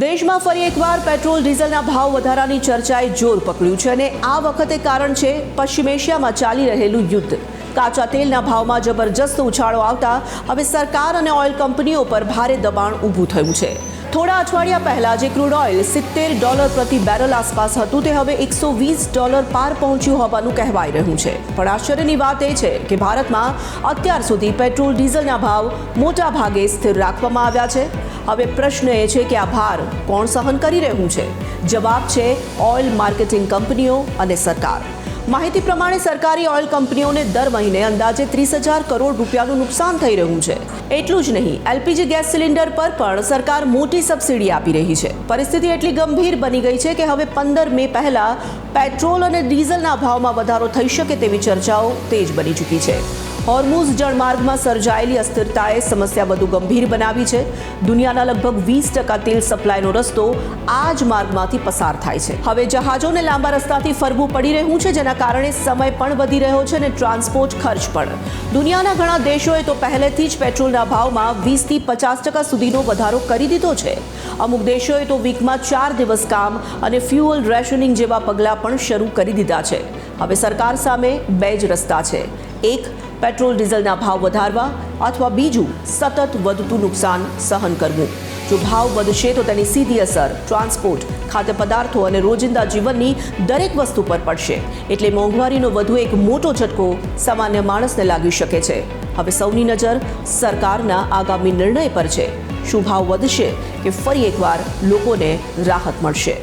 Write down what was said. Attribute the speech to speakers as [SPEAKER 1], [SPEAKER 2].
[SPEAKER 1] દેશમાં ફરી એકવાર પેટ્રોલ ડીઝલના ભાવ વધારાની ચર્ચાએ જોર પકડ્યું છે અને આ વખતે કારણ છે પશ્ચિમ એશિયામાં ચાલી રહેલું યુદ્ધ। કાચા તેલના ભાવમાં જબરજસ્ત ઉછાળો આવતા હવે સરકાર અને ઓઇલ કંપનીઓ પર ભારે દબાણ ઊભું થયું છે। થોડા અઠવાડિયા પહેલા જે ક્રૂડ ઓઇલ $70 પ્રતિ બેરલ આસપાસ હતું તે હવે $120 પાર પહોંચ્યું હોવાનું કહેવાઈ રહ્યું છે। પણ આશ્ચર્યની વાત એ છે કે ભારતમાં અત્યાર સુધી પેટ્રોલ ડીઝલના ભાવ મોટા ભાગે સ્થિર રાખવામાં આવ્યા છે। હવે પ્રશ્ન એ છે કે આ ભાર કોણ સહન કરી રહ્યું છે? જવાબ છે ઓઇલ માર્કેટિંગ કંપનીઓ અને સરકાર। માહિતી પ્રમાણે સરકારી ઓઇલ કંપનીઓને દર મહિને અંદાજે 30,000 કરોડ રૂપિયાનું નુકસાન થઈ રહ્યું છે। એટલું જ નહીં, એલપીજી ગેસ સિલિન્ડર પર પણ સરકાર મોટી સબસિડી આપી રહી છે। પરિસ્થિતિ એટલી ગંભીર બની ગઈ છે કે હવે 15 મે પહેલા પેટ્રોલ અને ડીઝલના ભાવમાં વધારો થઈ શકે તેવી ચર્ચાઓ તેજ બની ચૂકી છે। હોર્મુઝ જળમાર્ગમાં સર્જાયેલી અસ્થિરતાએ સમસ્યા વધુ ગંભીર બનાવી છે। દુનિયાના લગભગ 20% તેલ સપ્લાયનો રસ્તો આ જ માર્ગમાંથી પસાર થાય છે। હવે જહાજોને લાંબા રસ્તાથી ફરવું પડી રહ્યું છે, જેના કારણે સમય પણ વધી રહ્યો છે અને ટ્રાન્સપોર્ટ ખર્ચ પણ। દુનિયાના ઘણા દેશોએ તો પહેલેથી જ પેટ્રોલના ભાવમાં 20થી 50% સુધીનો વધારો કરી દીધો છે। અમુક દેશોએ તો વીકમાં 4 દિવસ કામ અને ફ્યુઅલ રેશનિંગ જેવા પગલાં પણ શરૂ કરી દીધા છે। હવે સરકાર સામે બે જ રસ્તા છે, એક પેટ્રોલ ડીઝલના ભાવ વધારવા અથવા બીજું સતત વધતું નુકસાન સહન કરવું। જો ભાવ વધશે તો તેની સીધી અસર ટ્રાન્સપોર્ટ, ખાદ્ય પદાર્થો અને રોજિંદા જીવનની દરેક વસ્તુ પર પડશે। એટલે મોંઘવારીનો વધુ એક મોટો ઝટકો સામાન્ય માણસને લાગી શકે છે। હવે સૌની નજર સરકારના આગામી નિર્ણય પર છે। શું ભાવ વધશે કે ફરી એકવાર લોકોને રાહત મળશે?